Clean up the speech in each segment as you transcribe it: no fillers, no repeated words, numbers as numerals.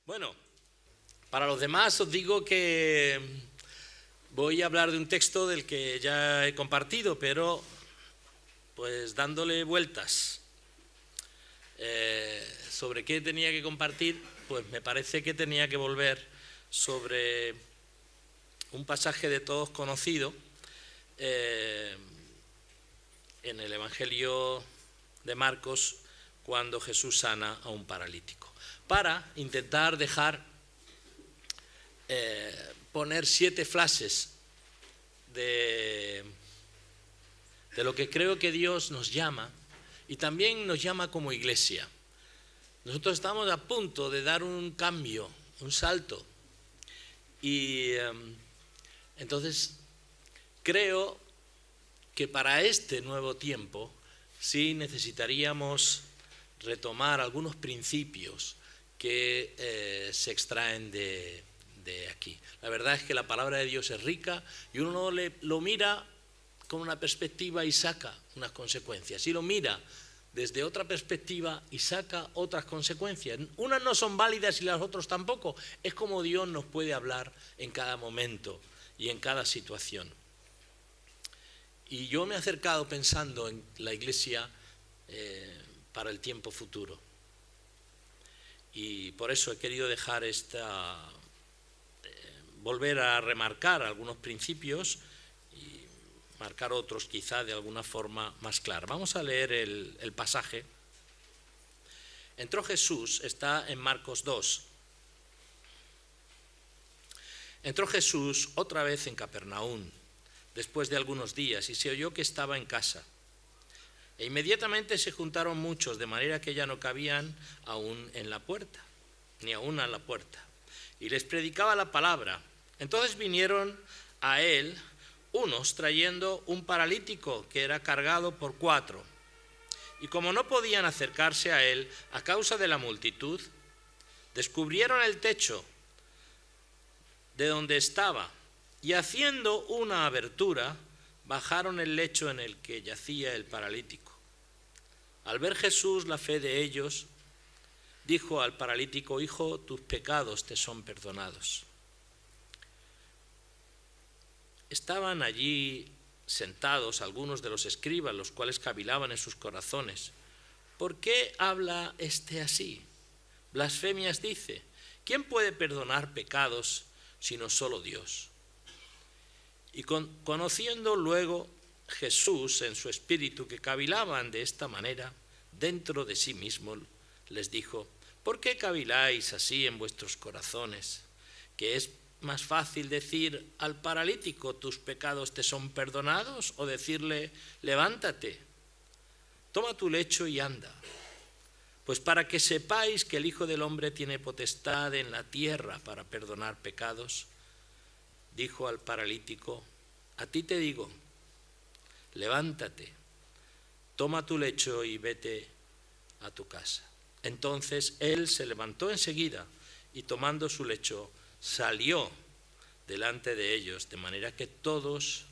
Bueno, para los demás os digo que voy a hablar de un texto del que ya he compartido, pero pues dándole vueltas sobre qué tenía que compartir, pues me parece que tenía que volver sobre un pasaje de todos conocido en el Evangelio de Marcos, cuando Jesús sana a un paralítico, para intentar poner 7 flashes de lo que creo que Dios nos llama y también nos llama como iglesia. Nosotros estamos a punto de dar un cambio, un salto, y entonces creo que para este nuevo tiempo sí necesitaríamos retomar algunos principios que se extraen de aquí. La verdad es que la palabra de Dios es rica y uno lo mira con una perspectiva y saca unas consecuencias. Y lo mira desde otra perspectiva y saca otras consecuencias. Unas no son válidas y las otras tampoco. Es como Dios nos puede hablar en cada momento y en cada situación. Y yo me he acercado pensando en la iglesia para el tiempo futuro. Y por eso he querido dejar volver a remarcar algunos principios y marcar otros quizá de alguna forma más clara. Vamos a leer el pasaje. Entró Jesús, está en Marcos 2. Entró Jesús otra vez en Capernaum, después de algunos días, y se oyó que estaba en casa. E inmediatamente se juntaron muchos, de manera que ya no cabían aún en la puerta, ni aún a la puerta. Y les predicaba la palabra. Entonces vinieron a él unos trayendo un paralítico que era cargado por 4. Y como no podían acercarse a él a causa de la multitud, descubrieron el techo de donde estaba y haciendo una abertura, bajaron el lecho en el que yacía el paralítico. Al ver Jesús la fe de ellos, dijo al paralítico: Hijo, tus pecados te son perdonados. Estaban allí sentados algunos de los escribas, los cuales cavilaban en sus corazones: ¿por qué habla este así? Blasfemias dice. ¿Quién puede perdonar pecados sino solo Dios? Y conociendo luego Jesús en su espíritu que cavilaban de esta manera, dentro de sí mismo les dijo: ¿por qué caviláis así en vuestros corazones? ¿Que es más fácil decir al paralítico: tus pecados te son perdonados? ¿O decirle: levántate, toma tu lecho y anda? Pues para que sepáis que el Hijo del Hombre tiene potestad en la tierra para perdonar pecados, dijo al paralítico: a ti te digo, levántate, toma tu lecho y vete a tu casa. Entonces él se levantó enseguida y tomando su lecho salió delante de ellos, de manera que todos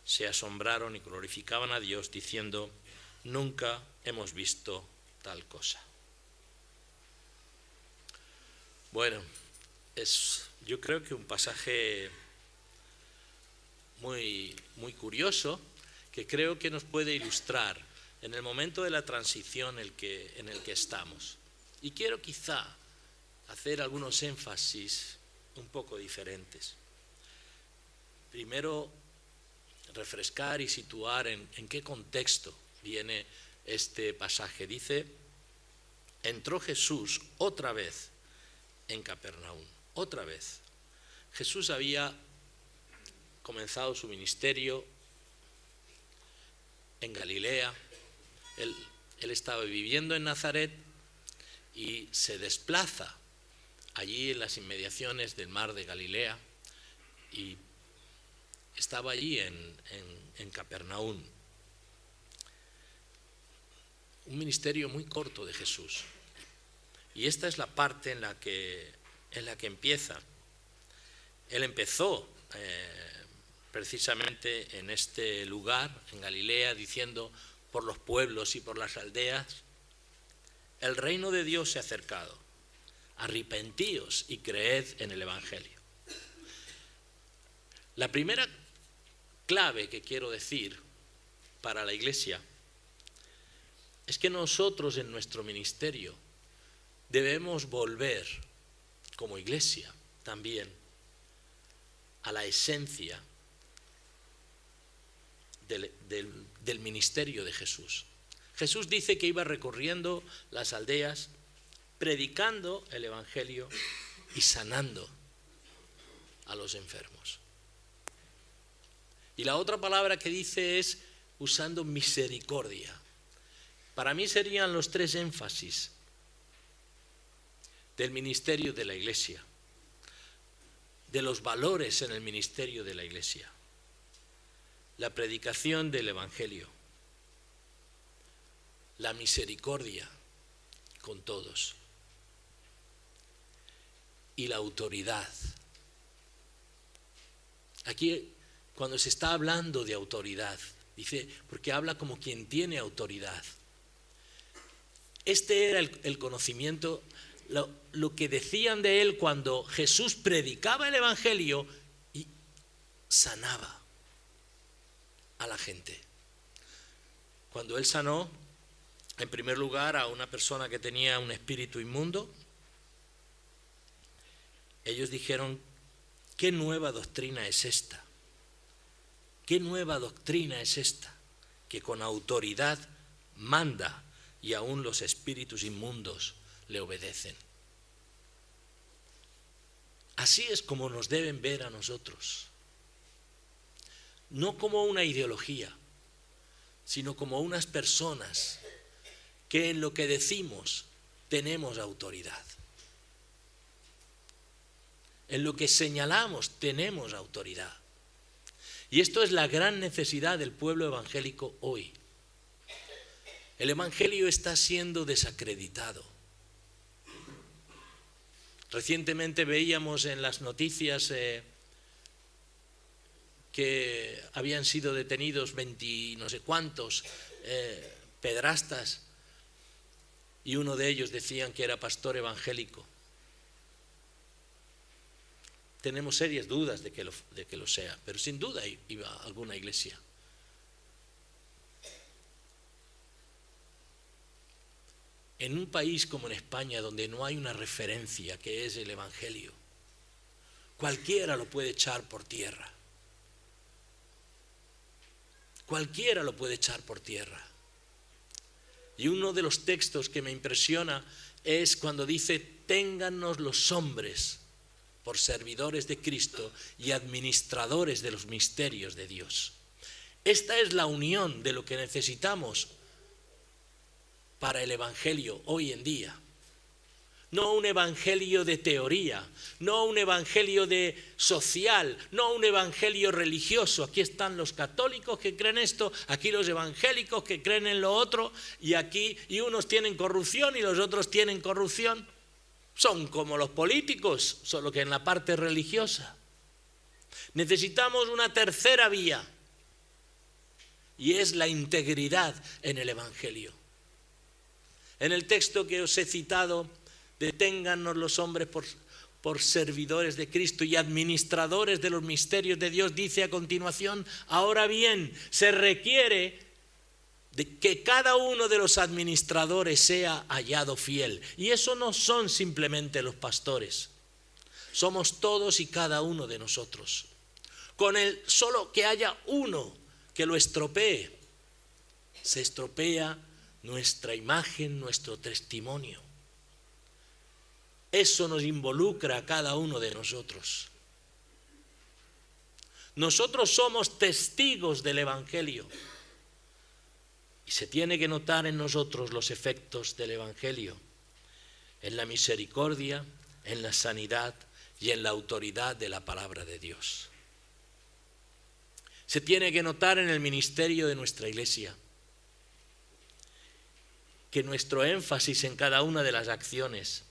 se asombraron y glorificaban a Dios, diciendo: nunca hemos visto tal cosa. Bueno, yo creo que un pasaje muy curioso, que creo que nos puede ilustrar en el momento de la transición en el que estamos. Y quiero quizá hacer algunos énfasis un poco diferentes. Primero, refrescar y situar en qué contexto viene este pasaje. Dice: entró Jesús otra vez en Capernaum. Otra vez. Jesús había comenzado su ministerio en Galilea. Él estaba viviendo en Nazaret y se desplaza allí en las inmediaciones del mar de Galilea y estaba allí en Capernaum. Un ministerio muy corto de Jesús. Y esta es la parte en la que empieza. Él empezó precisamente en este lugar, en Galilea, diciendo por los pueblos y por las aldeas: el reino de Dios se ha acercado. arrepentíos y creed en el Evangelio. La primera clave que quiero decir para la iglesia es que nosotros en nuestro ministerio debemos volver como iglesia también a la esencia del ministerio de Jesús. Jesús dice que iba recorriendo las aldeas, predicando el Evangelio y sanando a los enfermos. Y la otra palabra que dice es usando misericordia. Para mí serían los tres énfasis del ministerio de la iglesia, de los valores en el ministerio de la iglesia. La predicación del Evangelio, la misericordia con todos y la autoridad. Aquí, cuando se está hablando de autoridad, dice, porque habla como quien tiene autoridad. Este era el conocimiento, lo que decían de él cuando Jesús predicaba el Evangelio y sanaba a la gente. Cuando él sanó, en primer lugar, a una persona que tenía un espíritu inmundo, ellos dijeron, ¿qué nueva doctrina es esta? ¿Qué nueva doctrina es esta? Que con autoridad manda y aún los espíritus inmundos le obedecen. Así es como nos deben ver a nosotros. No como una ideología, sino como unas personas que en lo que decimos tenemos autoridad. En lo que señalamos tenemos autoridad. Y esto es la gran necesidad del pueblo evangélico hoy. El Evangelio está siendo desacreditado. Recientemente veíamos en las noticias que habían sido detenidos 20 no sé cuántos pedrastas y uno de ellos decían que era pastor evangélico. Tenemos serias dudas de que lo sea, pero sin duda iba a alguna iglesia. En un país como en España, donde no hay una referencia que es el Evangelio, cualquiera lo puede echar por tierra. Cualquiera lo puede echar por tierra. Y uno de los textos que me impresiona es cuando dice, téngannos los hombres por servidores de Cristo y administradores de los misterios de Dios. Esta es la unión de lo que necesitamos para el Evangelio hoy en día. No un evangelio de teoría, no un evangelio de social, no un evangelio religioso. Aquí están los católicos que creen esto, aquí los evangélicos que creen en lo otro, y unos tienen corrupción y los otros tienen corrupción. Son como los políticos, solo que en la parte religiosa. Necesitamos una tercera vía, y es la integridad en el Evangelio. En el texto que os he citado, deténgannos los hombres por servidores de Cristo y administradores de los misterios de Dios, dice a continuación, ahora bien, se requiere de que cada uno de los administradores sea hallado fiel. Y eso no son simplemente los pastores, somos todos y cada uno de nosotros. Con el solo que haya uno que lo estropee, se estropea nuestra imagen, nuestro testimonio. Eso nos involucra a cada uno de nosotros. Nosotros somos testigos del Evangelio. Y se tiene que notar en nosotros los efectos del Evangelio, en la misericordia, en la sanidad y en la autoridad de la palabra de Dios. Se tiene que notar en el ministerio de nuestra iglesia, que nuestro énfasis en cada una de las acciones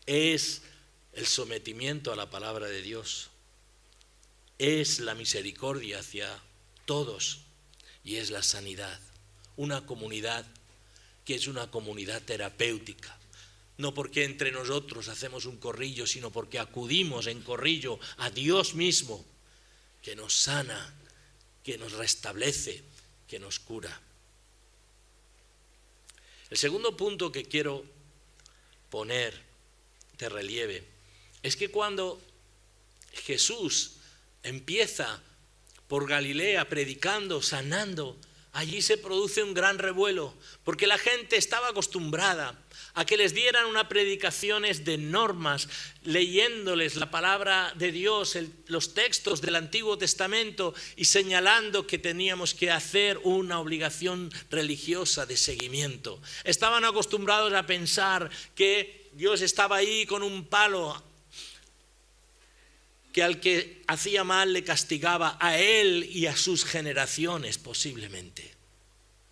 es el sometimiento a la palabra de Dios, es la misericordia hacia todos y es la sanidad. Una comunidad que es una comunidad terapéutica, no porque entre nosotros hacemos un corrillo, sino porque acudimos en corrillo a Dios mismo, que nos sana, que nos restablece, que nos cura. El segundo punto que quiero poner de relieve es que cuando Jesús empieza por Galilea predicando, sanando, allí se produce un gran revuelo, porque la gente estaba acostumbrada a que les dieran unas predicaciones de normas, leyéndoles la palabra de Dios, los textos del Antiguo Testamento y señalando que teníamos que hacer una obligación religiosa de seguimiento. Estaban acostumbrados a pensar que Dios estaba ahí con un palo, que al que hacía mal le castigaba a él y a sus generaciones posiblemente.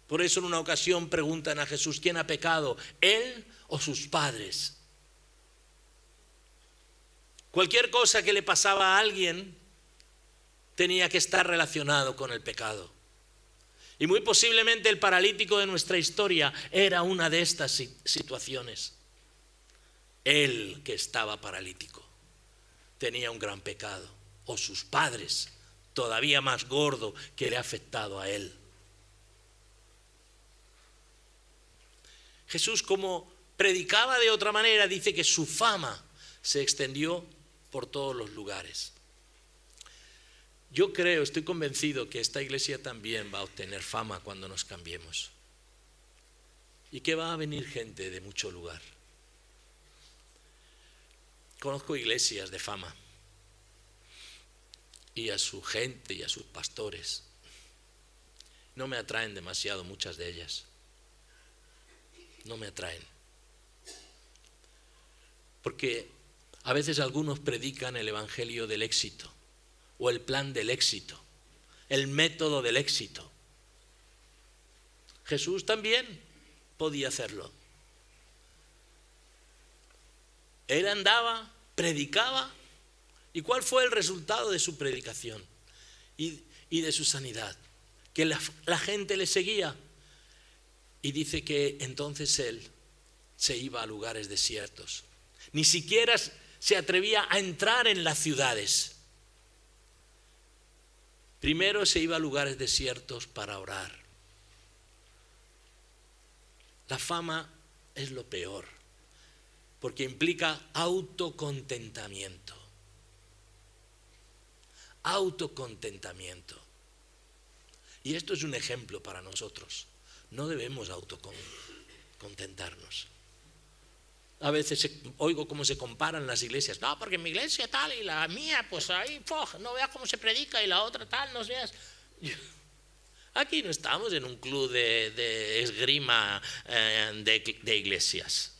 Por eso en una ocasión preguntan a Jesús, ¿quién ha pecado, él o sus padres? Cualquier cosa que le pasaba a alguien tenía que estar relacionado con el pecado. Y muy posiblemente el paralítico de nuestra historia era una de estas situaciones. Él que estaba paralítico tenía un gran pecado, o sus padres, todavía más gordo, que le ha afectado a él. Jesús, como predicaba de otra manera, dice que su fama se extendió por todos los lugares. Yo creo, estoy convencido que esta iglesia también va a obtener fama cuando nos cambiemos. Y que va a venir gente de mucho lugar. Conozco iglesias de fama y a su gente y a sus pastores. No me atraen demasiado muchas de ellas. No me atraen. Porque a veces algunos predican el evangelio del éxito o el plan del éxito, el método del éxito. Jesús también podía hacerlo. Él andaba, predicaba. ¿Y cuál fue el resultado de su predicación y de su sanidad? Que la gente le seguía. Y dice que entonces él se iba a lugares desiertos. Ni siquiera se atrevía a entrar en las ciudades. Primero se iba a lugares desiertos para orar. La fama es lo peor, porque implica autocontentamiento. Autocontentamiento. Y esto es un ejemplo para nosotros. No debemos autocontentarnos. A veces oigo cómo se comparan las iglesias. No, porque mi iglesia tal y la mía, pues ahí, no veas cómo se predica, y la otra tal, no veas. Aquí no estamos en un club de esgrima de iglesias.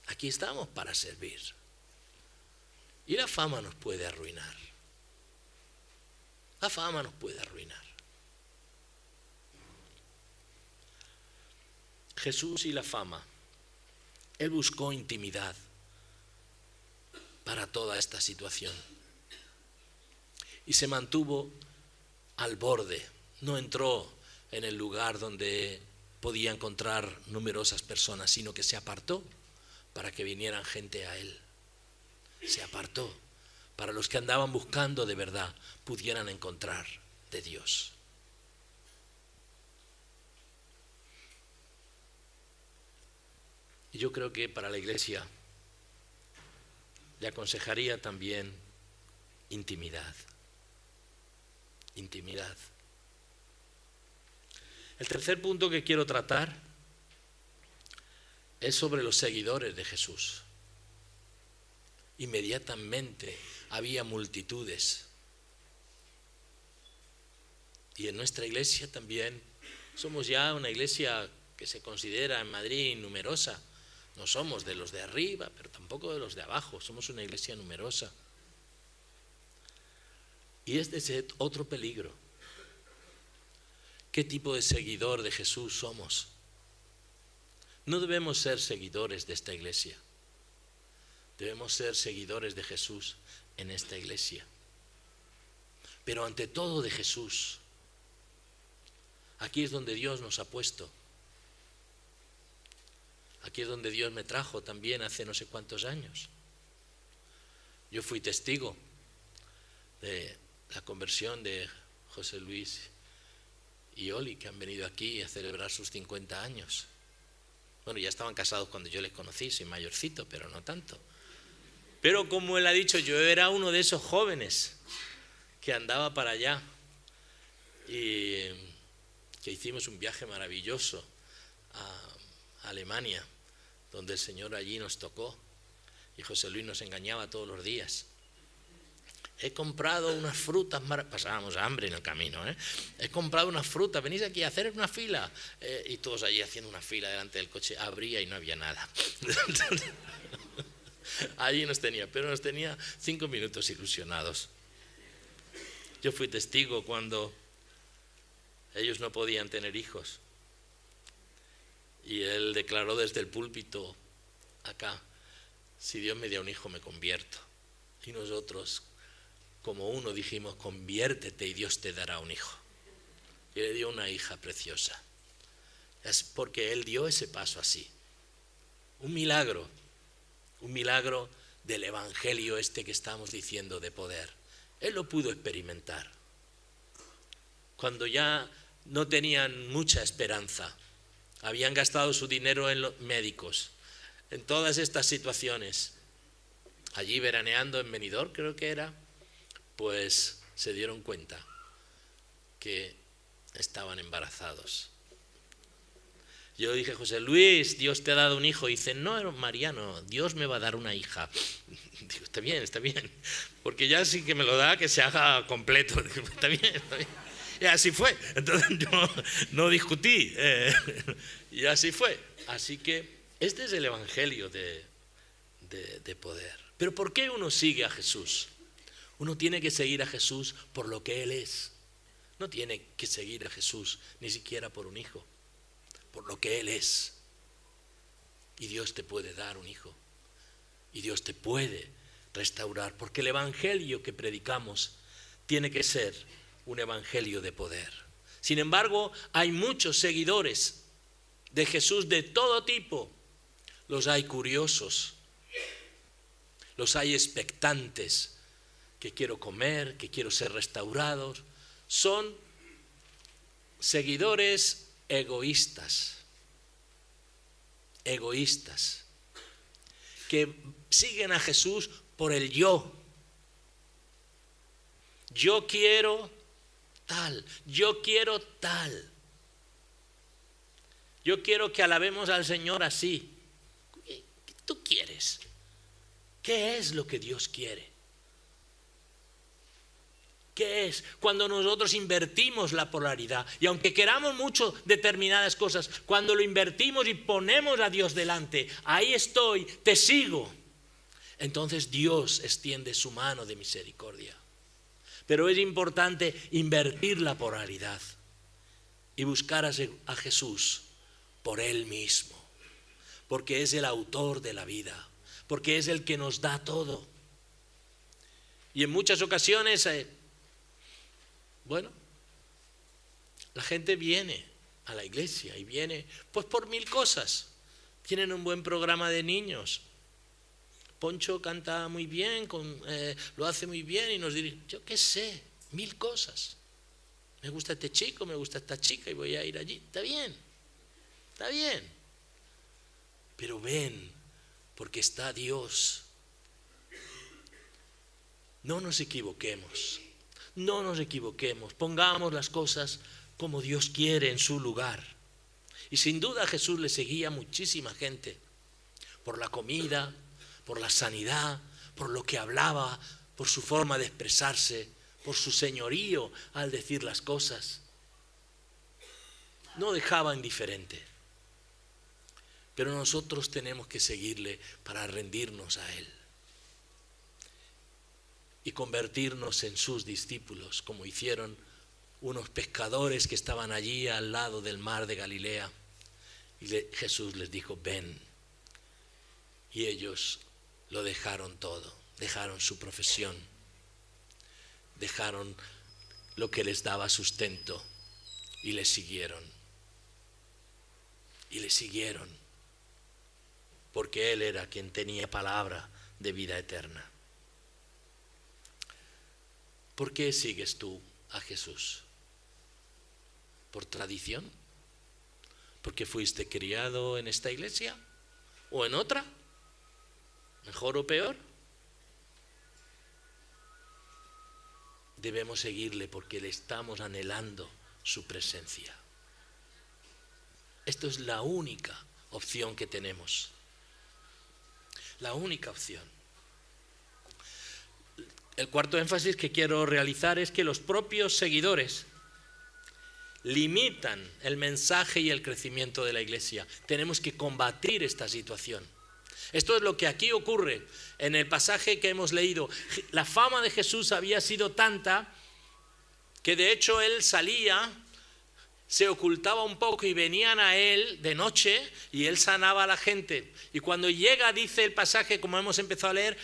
Aquí estamos para servir. Y la fama nos puede arruinar. La fama nos puede arruinar. Jesús y la fama. Él buscó intimidad para toda esta situación. Y se mantuvo al borde. No entró en el lugar donde podía encontrar numerosas personas, sino que se apartó para que vinieran gente a él. Se apartó para los que andaban buscando de verdad pudieran encontrar de Dios. Y yo creo que para la iglesia le aconsejaría también intimidad. Intimidad. El tercer punto que quiero tratar es sobre los seguidores de Jesús. Inmediatamente había multitudes. Y en nuestra iglesia también somos ya una iglesia que se considera en Madrid numerosa. No somos de los de arriba, pero tampoco de los de abajo. Somos una iglesia numerosa. Y este es otro peligro. ¿Qué tipo de seguidor de Jesús somos? No debemos ser seguidores de esta iglesia. Debemos ser seguidores de Jesús en esta iglesia. Pero ante todo de Jesús. Aquí es donde Dios nos ha puesto. Aquí es donde Dios me trajo también hace no sé cuántos años. Yo fui testigo de la conversión de José Luis y Oli, que han venido aquí a celebrar sus 50 años. Bueno, ya estaban casados cuando yo les conocí, soy mayorcito, pero no tanto. Pero como él ha dicho, yo era uno de esos jóvenes que andaba para allá y que hicimos un viaje maravilloso a Alemania, donde el Señor allí nos tocó y José Luis nos engañaba todos los días. He comprado unas frutas, pasábamos hambre en el camino, he comprado unas frutas, venís aquí a hacer una fila, y todos allí haciendo una fila delante del coche, abría y no había nada. Allí nos tenía, pero nos tenía 5 minutos ilusionados. Yo fui testigo cuando ellos no podían tener hijos y él declaró desde el púlpito acá: si Dios me da un hijo me convierto. Y nosotros como uno dijimos: conviértete y Dios te dará un hijo. Y le dio una hija preciosa. Es porque él dio ese paso así. Un milagro del evangelio este que estamos diciendo de poder. Él lo pudo experimentar cuando ya no tenían mucha esperanza, habían gastado su dinero en los médicos, en todas estas situaciones. Allí veraneando en Benidorm, creo que era, pues se dieron cuenta que estaban embarazados. Yo dije: José Luis, Dios te ha dado un hijo. Y dice: no, Mariano, Dios me va a dar una hija. Digo: está bien, porque ya sí que me lo da, que se haga completo. Digo: está bien. Y así fue. Entonces yo no discutí, y así fue. Así que este es el evangelio de poder. Pero ¿por qué uno sigue a Jesús? Uno tiene que seguir a Jesús por lo que Él es. No tiene que seguir a Jesús ni siquiera por un hijo, por lo que Él es. Y Dios te puede dar un hijo. Y Dios te puede restaurar. Porque el evangelio que predicamos tiene que ser un evangelio de poder. Sin embargo, hay muchos seguidores de Jesús de todo tipo. Los hay curiosos, los hay expectantes, que quiero comer, que quiero ser restaurados. Son seguidores egoístas, que siguen a Jesús por el yo. Yo quiero tal, yo quiero tal. Yo quiero que alabemos al Señor así. ¿Qué tú quieres? ¿Qué es lo que Dios quiere? ¿Qué es? Cuando nosotros invertimos la polaridad, y aunque queramos mucho determinadas cosas, cuando lo invertimos y ponemos a Dios delante, ahí estoy, te sigo, entonces Dios extiende su mano de misericordia. Pero es importante invertir la polaridad y buscar a Jesús por Él mismo, porque es el autor de la vida, porque es el que nos da todo. Y en muchas ocasiones, la gente viene a la iglesia y viene pues por 1000 cosas. Tienen un buen programa de niños. Poncho canta muy bien, lo hace muy bien y nos dirige, yo qué sé, 1000 cosas. Me gusta este chico, me gusta esta chica y voy a ir allí. Está bien. Pero ven, porque está Dios. No nos equivoquemos, pongamos las cosas como Dios quiere en su lugar. Y sin duda a Jesús le seguía muchísima gente, por la comida, por la sanidad, por lo que hablaba, por su forma de expresarse, por su señorío al decir las cosas. No dejaba indiferente. Pero nosotros tenemos que seguirle para rendirnos a Él y convertirnos en sus discípulos, como hicieron unos pescadores que estaban allí al lado del mar de Galilea. Y Jesús les dijo: ven. Y ellos lo dejaron todo, dejaron su profesión, dejaron lo que les daba sustento y le siguieron. porque Él era quien tenía palabra de vida eterna. ¿Por qué sigues tú a Jesús? ¿Por tradición? ¿Porque fuiste criado en esta iglesia o en otra? ¿Mejor o peor? Debemos seguirle porque le estamos anhelando su presencia. Esto es la única opción que tenemos. La única opción. El cuarto énfasis que quiero realizar es que los propios seguidores limitan el mensaje y el crecimiento de la iglesia. Tenemos que combatir esta situación. Esto es lo que aquí ocurre en el pasaje que hemos leído. La fama de Jesús había sido tanta que de hecho Él salía, se ocultaba un poco y venían a Él de noche y Él sanaba a la gente. Y cuando llega, dice el pasaje, como hemos empezado a leer,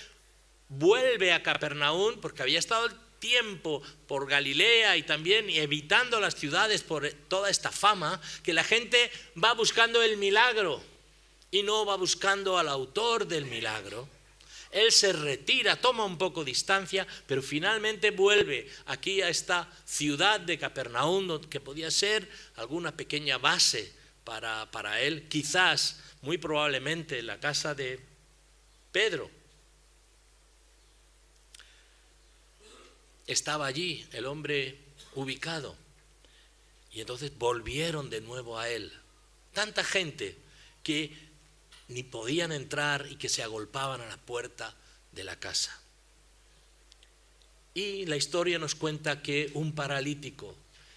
vuelve a Capernaum, porque había estado el tiempo por Galilea y también evitando las ciudades por toda esta fama, que la gente va buscando el milagro y no va buscando al autor del milagro. Él se retira, toma un poco de distancia, pero finalmente vuelve aquí a esta ciudad de Capernaum, que podía ser alguna pequeña base para él, quizás, muy probablemente, la casa de Pedro. Estaba allí el hombre ubicado y entonces volvieron de nuevo a él. Tanta gente que ni podían entrar y que se agolpaban a la puerta de la casa. Y la historia nos cuenta que un paralítico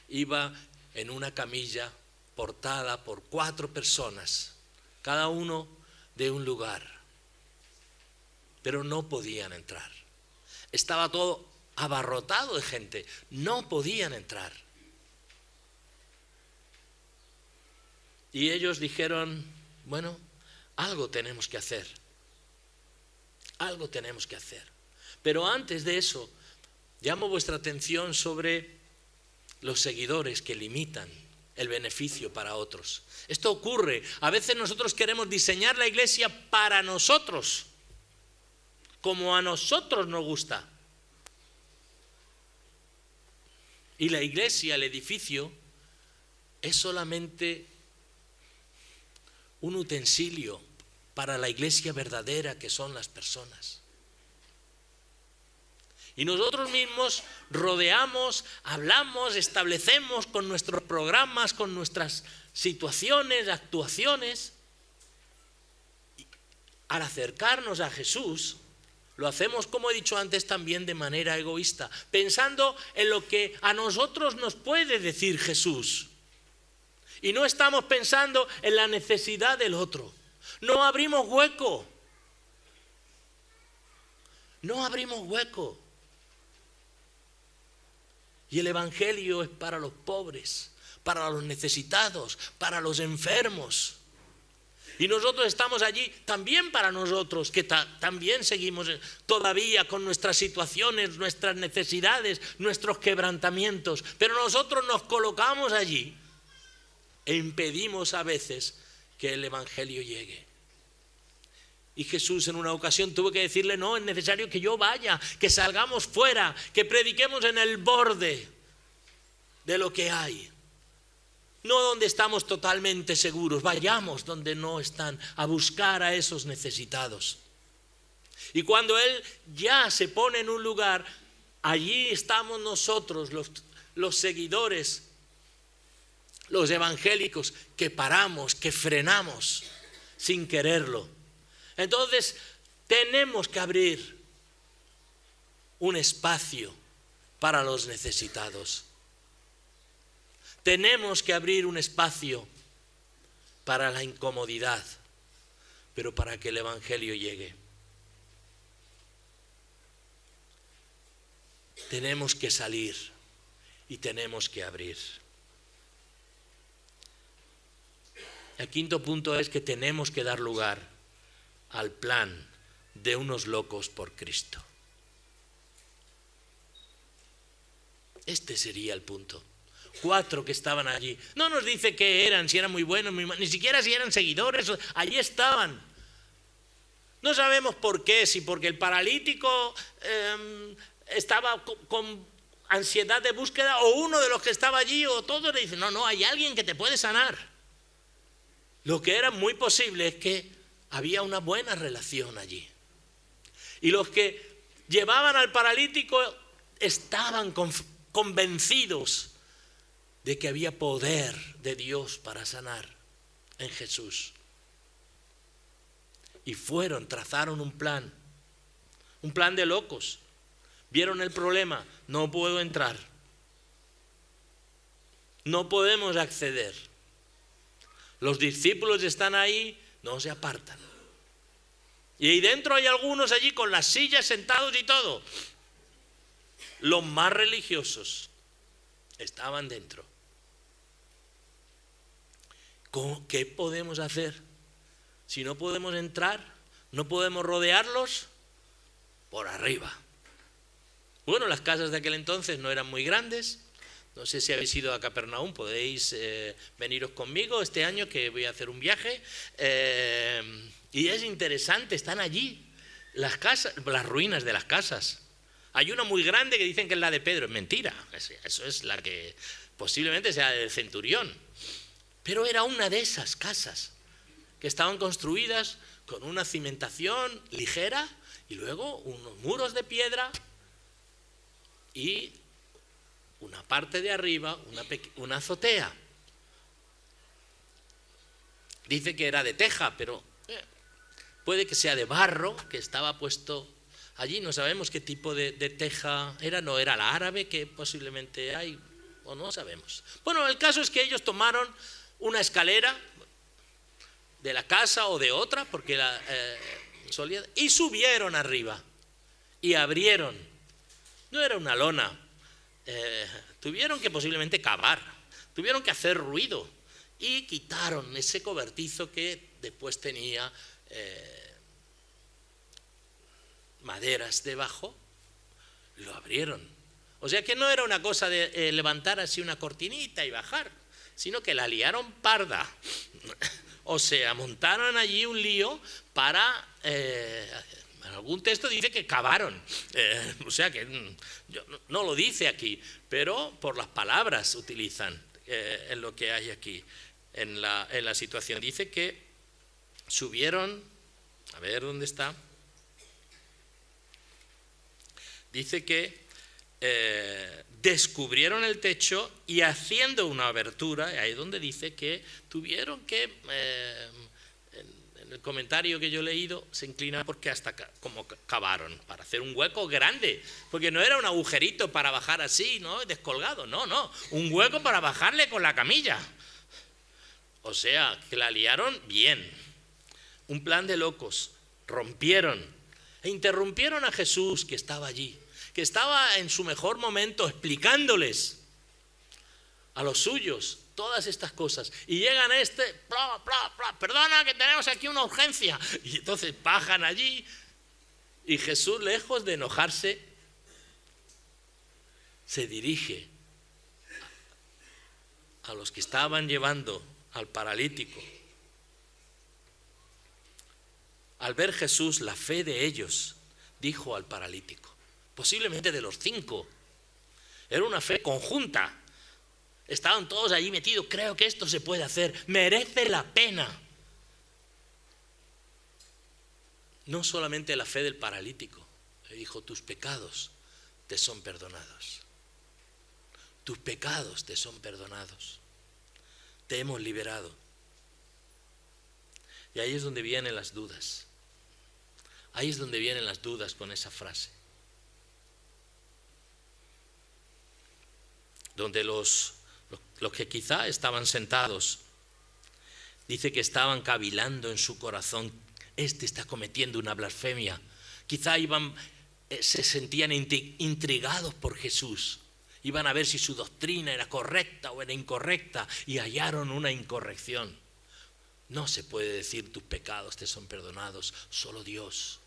iba en una camilla portada por 4 personas, cada uno de un lugar, pero no podían entrar. Estaba todo abarrotado de gente, no podían entrar. Y ellos dijeron, bueno, algo tenemos que hacer. Algo tenemos que hacer. Pero antes de eso, llamo vuestra atención sobre los seguidores que limitan el beneficio para otros. Esto ocurre. A veces nosotros queremos diseñar la iglesia para nosotros, como a nosotros nos gusta. Y la iglesia, el edificio, es solamente un utensilio para la iglesia verdadera, que son las personas. Y nosotros mismos rodeamos, hablamos, establecemos con nuestros programas, con nuestras situaciones, actuaciones. Al acercarnos a Jesús, lo hacemos, como he dicho antes, también de manera egoísta, pensando en lo que a nosotros nos puede decir Jesús. Y no estamos pensando en la necesidad del otro. No abrimos hueco. No abrimos hueco. Y el evangelio es para los pobres, para los necesitados, para los enfermos. Y nosotros estamos allí también para nosotros, que también seguimos todavía con nuestras situaciones, nuestras necesidades, nuestros quebrantamientos. Pero nosotros nos colocamos allí e impedimos a veces que el evangelio llegue. Y Jesús en una ocasión tuvo que decirle, no, es necesario que yo vaya, que salgamos fuera, que prediquemos en el borde de lo que hay. No donde estamos totalmente seguros, vayamos donde no están, a buscar a esos necesitados. Y cuando Él ya se pone en un lugar, allí estamos nosotros, los seguidores, los evangélicos, que paramos, que frenamos sin quererlo. Entonces tenemos que abrir un espacio para los necesitados. Tenemos que abrir un espacio para la incomodidad, pero para que el evangelio llegue. Tenemos que salir y tenemos que abrir. El quinto punto es que tenemos que dar lugar al plan de unos locos por Cristo. Este sería el punto. 4 que estaban allí. No nos dice qué eran, si eran muy buenos, muy malos, ni siquiera si eran seguidores. Allí estaban. No sabemos por qué, si porque el paralítico estaba con ansiedad de búsqueda, o uno de los que estaba allí, o todos le dicen, no, hay alguien que te puede sanar. Lo que era muy posible es que había una buena relación allí. Y los que llevaban al paralítico estaban convencidos de que había poder de Dios para sanar en Jesús. Y trazaron un plan de locos. Vieron el problema, no puedo entrar, no podemos acceder. Los discípulos están ahí, no se apartan. Y ahí dentro hay algunos allí con las sillas sentados y todo. Los más religiosos estaban dentro. ¿Qué podemos hacer? Si no podemos entrar, no podemos rodearlos, por arriba. Bueno, las casas de aquel entonces no eran muy grandes. No sé si habéis ido a Capernaum, podéis veniros conmigo este año que voy a hacer un viaje. Y es interesante, están allí las casas, las ruinas de las casas. Hay una muy grande que dicen que es la de Pedro, es mentira, eso es la que posiblemente sea del centurión. Pero era una de esas casas que estaban construidas con una cimentación ligera y luego unos muros de piedra y una parte de arriba, una azotea. Dice que era de teja, pero puede que sea de barro, que estaba puesto allí. No sabemos qué tipo de teja era, no era la árabe que posiblemente hay, o no sabemos. Bueno, el caso es que ellos tomaron una escalera de la casa o de otra, porque y subieron arriba y abrieron. No era una lona. Tuvieron que posiblemente cavar, tuvieron que hacer ruido y quitaron ese cobertizo que después tenía maderas debajo, lo abrieron. O sea que no era una cosa de levantar así una cortinita y bajar, sino que la liaron parda. O sea, montaron allí un lío para... en algún texto dice que cavaron, o sea que no lo dice aquí, pero por las palabras utilizan en lo que hay aquí, en la situación. Dice que subieron, a ver dónde está, dice que descubrieron el techo y haciendo una abertura, ahí es donde dice que tuvieron que... el comentario que yo he leído se inclina porque hasta como cavaron para hacer un hueco grande, porque no era un agujerito para bajar así, ¿no? Descolgado, no, un hueco para bajarle con la camilla. O sea, que la liaron bien. Un plan de locos. Rompieron e interrumpieron a Jesús, que estaba allí, que estaba en su mejor momento explicándoles a los suyos todas estas cosas, y llegan perdona que tenemos aquí una urgencia, y entonces bajan allí y Jesús, lejos de enojarse, se dirige a los que estaban llevando al paralítico. Al ver Jesús la fe de ellos, dijo al paralítico, posiblemente de los 5, era una fe conjunta. Estaban todos allí metidos, creo que esto se puede hacer, merece la pena. No solamente la fe del paralítico, le dijo, tus pecados te son perdonados. Tus pecados te son perdonados. Te hemos liberado. Y ahí es donde vienen las dudas. Ahí es donde vienen las dudas con esa frase. Donde los que quizá estaban sentados, dice que estaban cavilando en su corazón, este está cometiendo una blasfemia. Quizá se sentían intrigados por Jesús, iban a ver si su doctrina era correcta o era incorrecta, y hallaron una incorrección. No se puede decir tus pecados te son perdonados, solo Dios.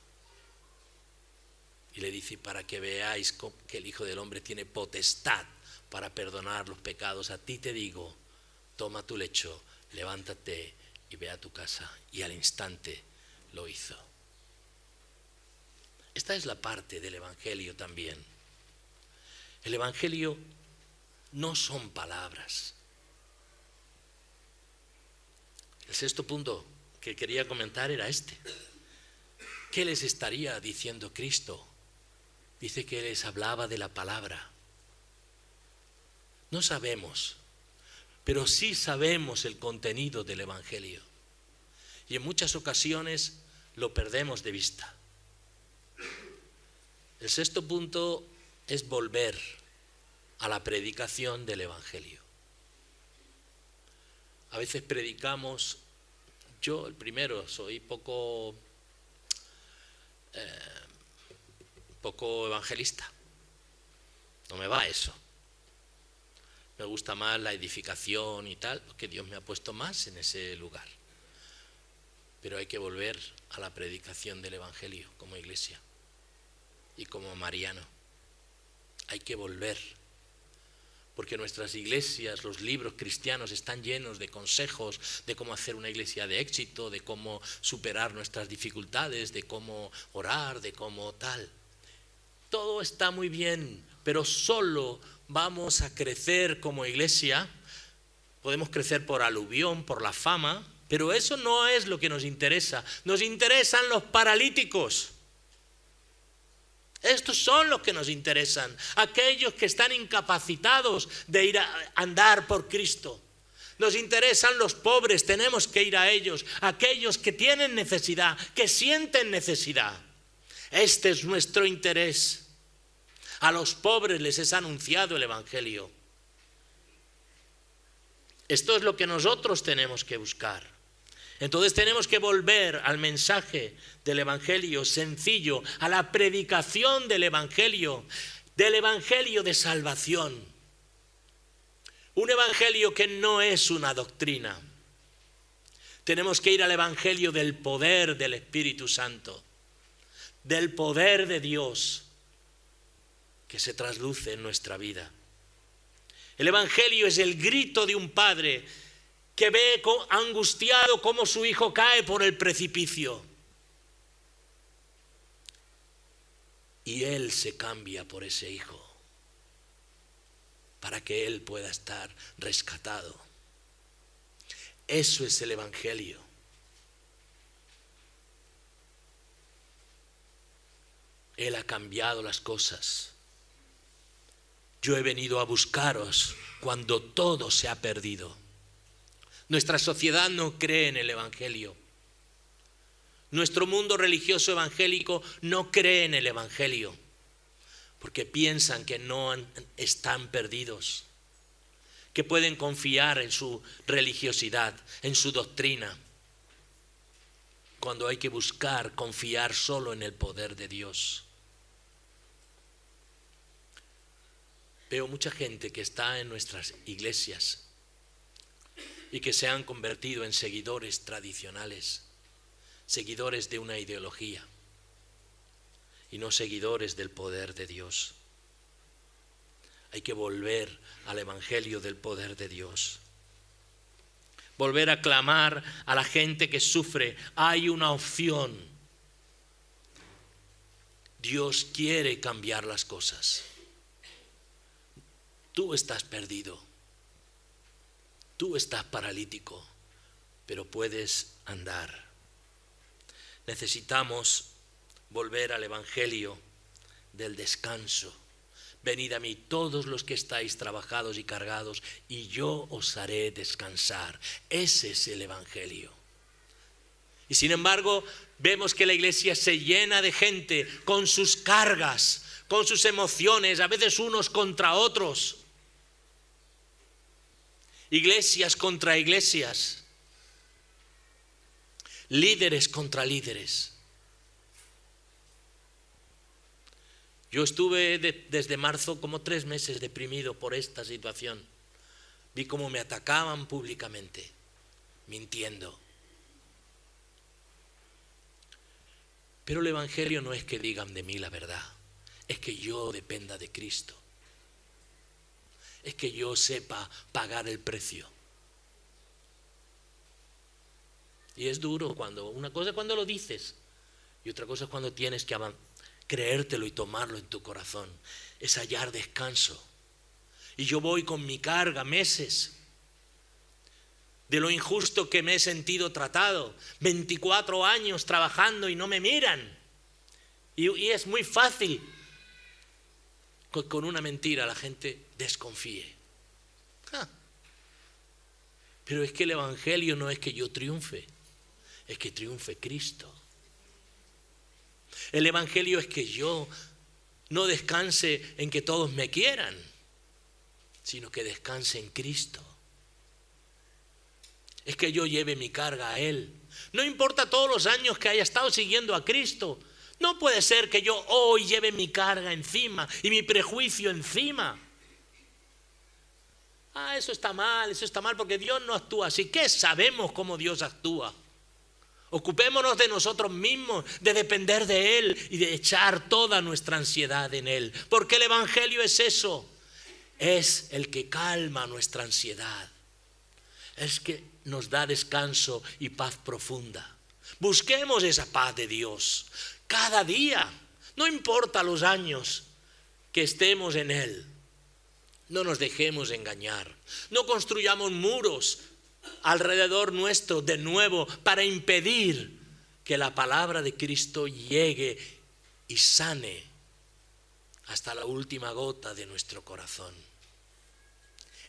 Y le dice, para que veáis que el Hijo del Hombre tiene potestad para perdonar los pecados, a ti te digo, toma tu lecho, levántate y ve a tu casa. Y al instante lo hizo. Esta es la parte del Evangelio también. El Evangelio no son palabras. El sexto punto que quería comentar era este. ¿Qué les estaría diciendo Cristo? Dice que les hablaba de la palabra. No sabemos, pero sí sabemos el contenido del Evangelio. Y en muchas ocasiones lo perdemos de vista. El sexto punto es volver a la predicación del Evangelio. A veces predicamos, yo el primero soy poco evangelista. No me va eso. Me gusta más la edificación y tal, porque Dios me ha puesto más en ese lugar. Pero hay que volver a la predicación del Evangelio como iglesia y como mariano. Hay que volver, porque nuestras iglesias, los libros cristianos están llenos de consejos de cómo hacer una iglesia de éxito, de cómo superar nuestras dificultades, de cómo orar, de cómo tal. Todo está muy bien, pero solo vamos a crecer como iglesia. Podemos crecer por aluvión, por la fama, pero eso no es lo que nos interesa. Nos interesan los paralíticos. Estos son los que nos interesan, aquellos que están incapacitados de ir a andar por Cristo. Nos interesan los pobres, tenemos que ir a ellos, aquellos que tienen necesidad, que sienten necesidad. Este es nuestro interés. A los pobres les es anunciado el Evangelio. Esto es lo que nosotros tenemos que buscar. Entonces tenemos que volver al mensaje del Evangelio sencillo, a la predicación del Evangelio de salvación. Un Evangelio que no es una doctrina. Tenemos que ir al Evangelio del poder del Espíritu Santo, del poder de Dios que se trasluce en nuestra vida. El Evangelio es el grito de un padre que ve angustiado cómo su hijo cae por el precipicio. Y él se cambia por ese hijo para que él pueda estar rescatado. Eso es el Evangelio. Él ha cambiado las cosas. Yo he venido a buscaros cuando todo se ha perdido. Nuestra sociedad no cree en el Evangelio. Nuestro mundo religioso evangélico no cree en el Evangelio porque piensan que no están perdidos, que pueden confiar en su religiosidad, en su doctrina, cuando hay que buscar confiar solo en el poder de Dios. Veo mucha gente que está en nuestras iglesias y que se han convertido en seguidores tradicionales, seguidores de una ideología y no seguidores del poder de Dios. Hay que volver al Evangelio del poder de Dios. Volver a clamar a la gente que sufre. Hay una opción. Dios quiere cambiar las cosas. Tú estás perdido. Tú estás paralítico, pero puedes andar. Necesitamos volver al Evangelio del descanso. Venid a mí todos los que estáis trabajados y cargados, y yo os haré descansar. Ese es el Evangelio. Y sin embargo, vemos que la iglesia se llena de gente con sus cargas, con sus emociones, a veces unos contra otros. Iglesias contra iglesias, líderes contra líderes. Yo estuve desde marzo como 3 meses deprimido por esta situación. Vi cómo me atacaban públicamente, mintiendo. Pero el Evangelio no es que digan de mí la verdad, es que yo dependa de Cristo. Es que yo sepa pagar el precio. Y es duro una cosa es cuando lo dices y otra cosa es cuando tienes creértelo y tomarlo en tu corazón, es hallar descanso. Y yo voy con mi carga meses de lo injusto que me he sentido tratado, 24 años trabajando y no me miran. Y es muy fácil que con una mentira la gente desconfíe. Pero es que el Evangelio no es que yo triunfe, es que triunfe Cristo. El Evangelio es que yo no descanse en que todos me quieran, sino que descanse en Cristo. Es que yo lleve mi carga a Él. No importa todos los años que haya estado siguiendo a Cristo. No puede ser que yo hoy lleve mi carga encima y mi prejuicio encima. Eso está mal porque Dios no actúa así. ¿Qué sabemos cómo Dios actúa? Ocupémonos de nosotros mismos, de depender de Él y de echar toda nuestra ansiedad en Él. Porque el Evangelio es eso. Es el que calma nuestra ansiedad. Es que nos da descanso y paz profunda. Busquemos esa paz de Dios cada día. No importa los años que estemos en Él. No nos dejemos engañar. No construyamos muros alrededor nuestro de nuevo para impedir que la palabra de Cristo llegue y sane hasta la última gota de nuestro corazón.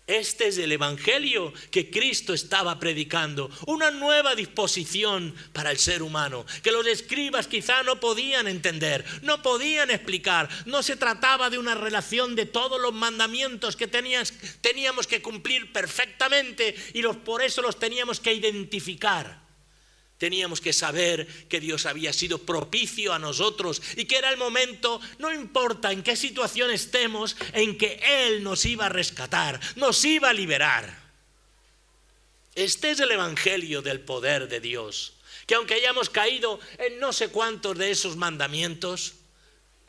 Este es el Evangelio que Cristo estaba predicando, una nueva disposición para el ser humano, que los escribas quizá no podían entender, no podían explicar. No se trataba de una relación de todos los mandamientos que teníamos que cumplir perfectamente y por eso los teníamos que identificar. Teníamos que saber que Dios había sido propicio a nosotros y que era el momento, no importa en qué situación estemos, en que Él nos iba a rescatar, nos iba a liberar. Este es el Evangelio del poder de Dios, que aunque hayamos caído en no sé cuántos de esos mandamientos,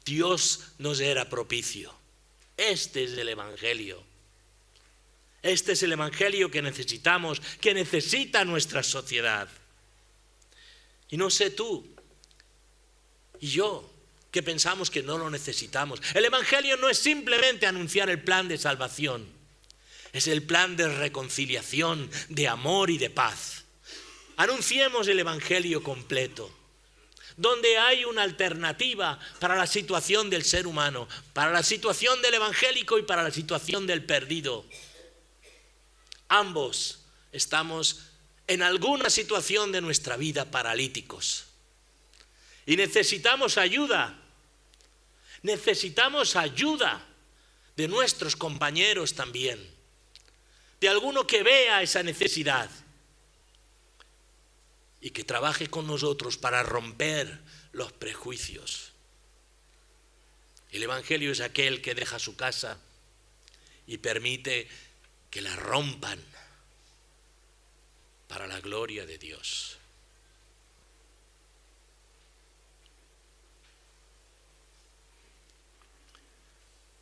Dios nos era propicio. Este es el Evangelio. Este es el Evangelio que necesitamos, que necesita nuestra sociedad. Y no sé tú y yo que pensamos que no lo necesitamos. El Evangelio no es simplemente anunciar el plan de salvación. Es el plan de reconciliación, de amor y de paz. Anunciemos el Evangelio completo, donde hay una alternativa para la situación del ser humano, para la situación del evangélico y para la situación del perdido. Ambos estamos en alguna situación de nuestra vida paralíticos. Y necesitamos ayuda. Necesitamos ayuda de nuestros compañeros también. De alguno que vea esa necesidad. Y que trabaje con nosotros para romper los prejuicios. El Evangelio es aquel que deja su casa y permite que la rompan para la gloria de Dios.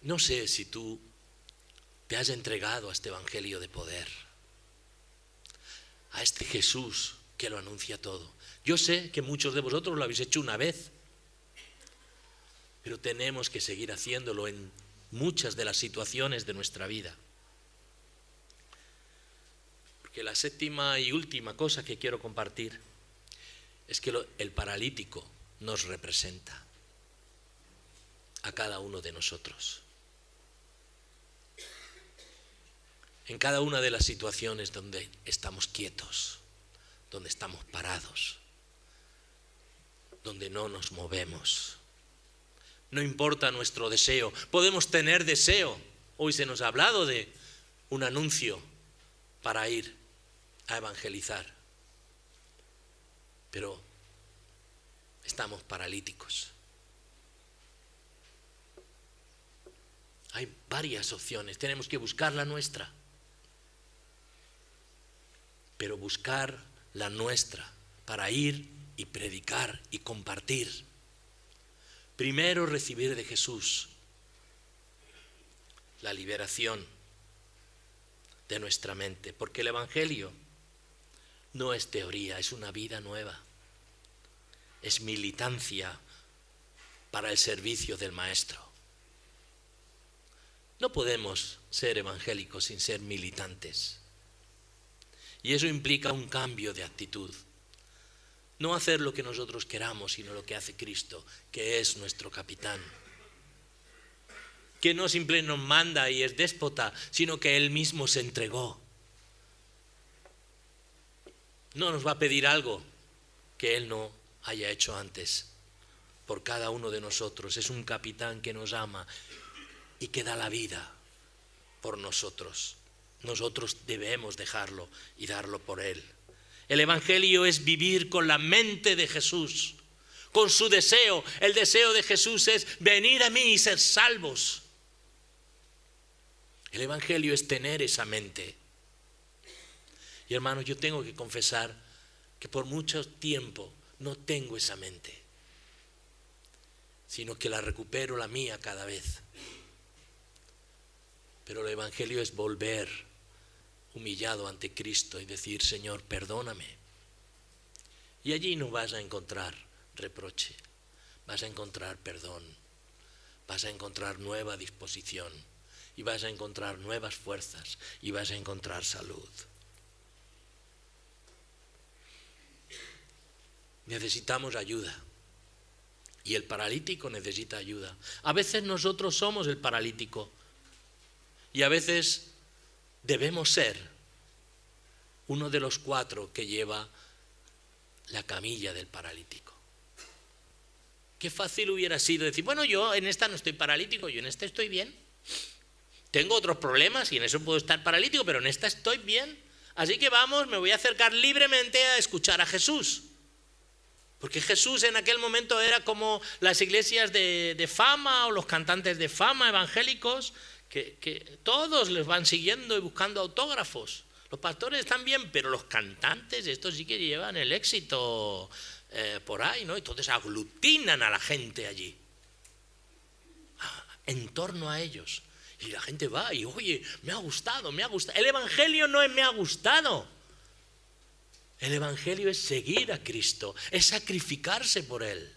No sé si tú te has entregado a este Evangelio de poder, a este Jesús que lo anuncia todo. Yo sé que muchos de vosotros lo habéis hecho una vez, pero tenemos que seguir haciéndolo en muchas de las situaciones de nuestra vida. Que la séptima y última cosa que quiero compartir es que el paralítico nos representa a cada uno de nosotros. En cada una de las situaciones donde estamos quietos, donde estamos parados, donde no nos movemos. No importa nuestro deseo, podemos tener deseo. Hoy se nos ha hablado de un anuncio para ir a evangelizar, pero estamos paralíticos. Hay varias opciones, tenemos que buscar la nuestra, pero buscar la nuestra para ir y predicar y compartir. Primero recibir de Jesús la liberación de nuestra mente, porque el Evangelio no es teoría, es una vida nueva. Es militancia para el servicio del Maestro. No podemos ser evangélicos sin ser militantes. Y eso implica un cambio de actitud. No hacer lo que nosotros queramos, sino lo que hace Cristo, que es nuestro capitán. Que no simplemente nos manda y es déspota, sino que Él mismo se entregó. No nos va a pedir algo que Él no haya hecho antes por cada uno de nosotros. Es un capitán que nos ama y que da la vida por nosotros. Nosotros debemos dejarlo y darlo por Él. El Evangelio es vivir con la mente de Jesús, con su deseo. El deseo de Jesús es venir a mí y ser salvos. El Evangelio es tener esa mente. Y hermanos, yo tengo que confesar que por mucho tiempo no tengo esa mente, sino que la recupero la mía cada vez. Pero el Evangelio es volver humillado ante Cristo y decir: Señor, perdóname. Y allí no vas a encontrar reproche, vas a encontrar perdón, vas a encontrar nueva disposición y vas a encontrar nuevas fuerzas y vas a encontrar salud. Necesitamos ayuda y el paralítico necesita ayuda. A veces nosotros somos el paralítico y a veces debemos ser uno de los 4 que lleva la camilla del paralítico. Qué fácil hubiera sido decir: bueno, yo en esta no estoy paralítico, yo en esta estoy bien. Tengo otros problemas y en eso puedo estar paralítico, pero en esta estoy bien. Así que vamos, me voy a acercar libremente a escuchar a Jesús. Porque Jesús en aquel momento era como las iglesias de fama o los cantantes de fama evangélicos, que todos les van siguiendo y buscando autógrafos. Los pastores están bien, pero los cantantes, estos sí que llevan el éxito por ahí, ¿no? Entonces aglutinan a la gente allí, en torno a ellos. Y la gente va y: oye, me ha gustado, me ha gustado. El Evangelio no es me ha gustado. El Evangelio es seguir a Cristo, es sacrificarse por Él.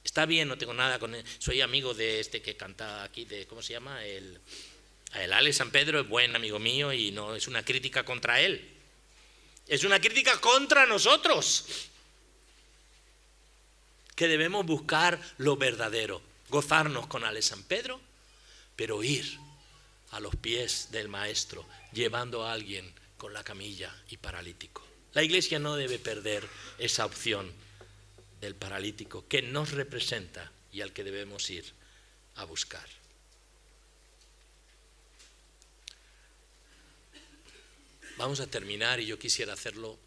Está bien, no tengo nada con él. Soy amigo de este que canta aquí, ¿cómo se llama? El Alex San Pedro es buen amigo mío y no es una crítica contra él. Es una crítica contra nosotros. Que debemos buscar lo verdadero, gozarnos con Alex San Pedro, pero ir a los pies del Maestro, llevando a alguien con la camilla y paralítico. La iglesia no debe perder esa opción del paralítico que nos representa y al que debemos ir a buscar. Vamos a terminar y yo quisiera hacerlo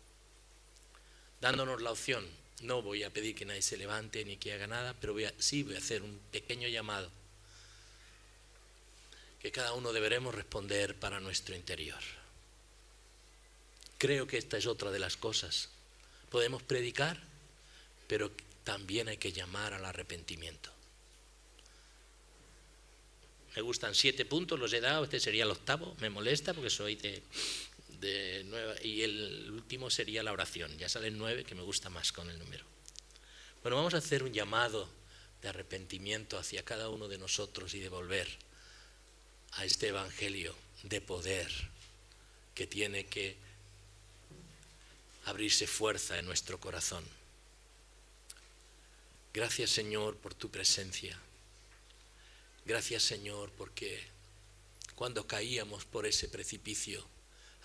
dándonos la opción. No voy a pedir que nadie se levante ni que haga nada, pero sí voy a hacer un pequeño llamado que cada uno deberemos responder para nuestro interior. Creo que esta es otra de las cosas. Podemos predicar, pero también hay que llamar al arrepentimiento. Me gustan 7 puntos, los he dado, este sería el 8º, me molesta porque soy de 9, y el último sería la oración, ya salen 9, que me gusta más con el número. Bueno, vamos a hacer un llamado de arrepentimiento hacia cada uno de nosotros y de volver a este Evangelio de poder que tiene que abrirse fuerza en nuestro corazón. Gracias, Señor, por tu presencia. Gracias, Señor, porque cuando caíamos por ese precipicio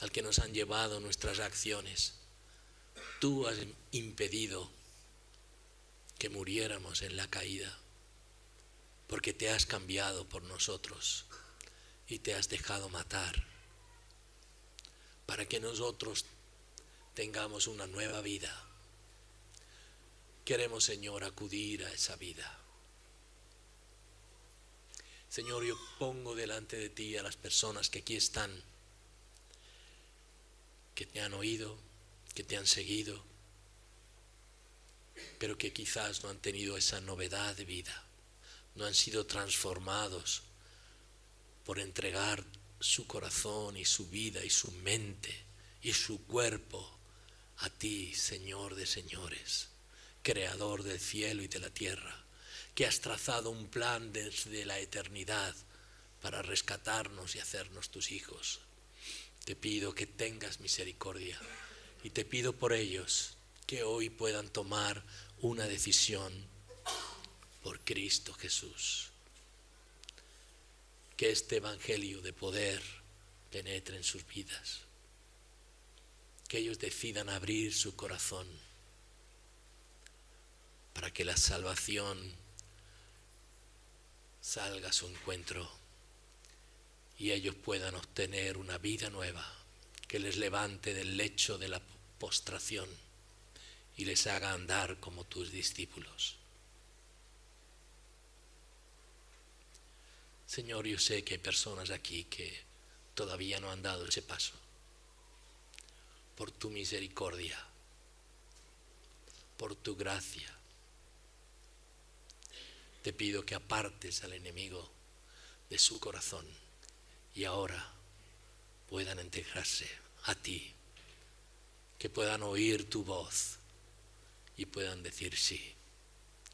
al que nos han llevado nuestras acciones, tú has impedido que muriéramos en la caída, porque te has cambiado por nosotros y te has dejado matar para que nosotros tengamos una nueva vida. Queremos, Señor, acudir a esa vida. Señor, yo pongo delante de ti a las personas que aquí están, que te han oído, que te han seguido, pero que quizás no han tenido esa novedad de vida, no han sido transformados por entregar su corazón y su vida y su mente y su cuerpo a ti, Señor de señores, Creador del cielo y de la tierra, que has trazado un plan desde la eternidad para rescatarnos y hacernos tus hijos. Te pido que tengas misericordia y te pido por ellos que hoy puedan tomar una decisión por Cristo Jesús. Que este evangelio de poder penetre en sus vidas. Que ellos decidan abrir su corazón para que la salvación salga a su encuentro y ellos puedan obtener una vida nueva que les levante del lecho de la postración y les haga andar como tus discípulos. Señor, yo sé que hay personas aquí que todavía no han dado ese paso. Por tu misericordia, por tu gracia, te pido que apartes al enemigo de su corazón y ahora puedan entregarse a ti, que puedan oír tu voz y puedan decir sí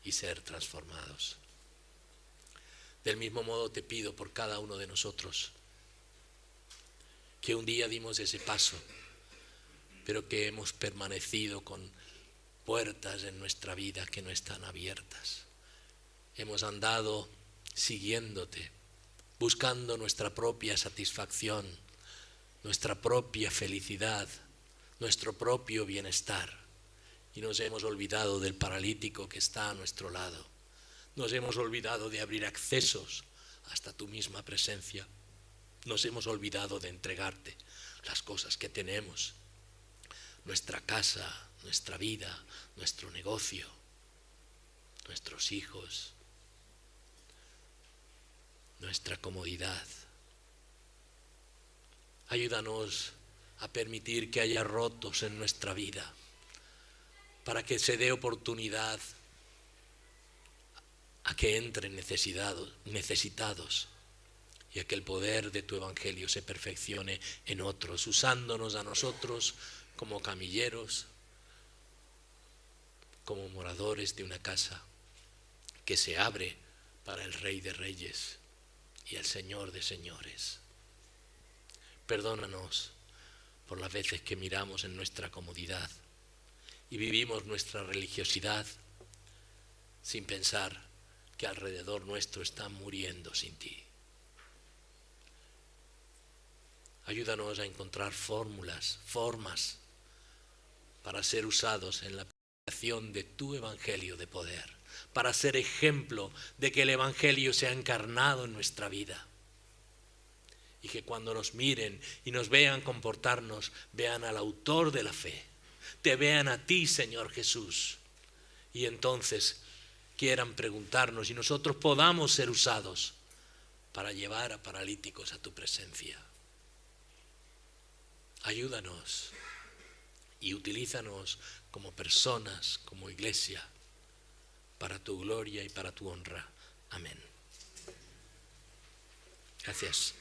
y ser transformados. Del mismo modo te pido por cada uno de nosotros que un día dimos ese paso, pero que hemos permanecido con puertas en nuestra vida que no están abiertas. Hemos andado siguiéndote, buscando nuestra propia satisfacción, nuestra propia felicidad, nuestro propio bienestar. Y nos hemos olvidado del paralítico que está a nuestro lado. Nos hemos olvidado de abrir accesos hasta tu misma presencia. Nos hemos olvidado de entregarte las cosas que tenemos, nuestra casa, nuestra vida, nuestro negocio, nuestros hijos, nuestra comodidad. Ayúdanos a permitir que haya rotos en nuestra vida para que se dé oportunidad a que entren necesitados y a que el poder de tu evangelio se perfeccione en otros, usándonos a nosotros como camilleros, como moradores de una casa que se abre para el Rey de Reyes y el Señor de Señores. Perdónanos por las veces que miramos en nuestra comodidad y vivimos nuestra religiosidad sin pensar que alrededor nuestro están muriendo sin ti. Ayúdanos a encontrar formas para ser usados en la predicación de tu evangelio de poder, para ser ejemplo de que el evangelio sea encarnado en nuestra vida. Y que cuando nos miren y nos vean comportarnos, vean al autor de la fe, te vean a ti, Señor Jesús, y entonces quieran preguntarnos y nosotros podamos ser usados para llevar a paralíticos a tu presencia. Ayúdanos y utilízanos como personas, como iglesia, para tu gloria y para tu honra. Amén. Gracias.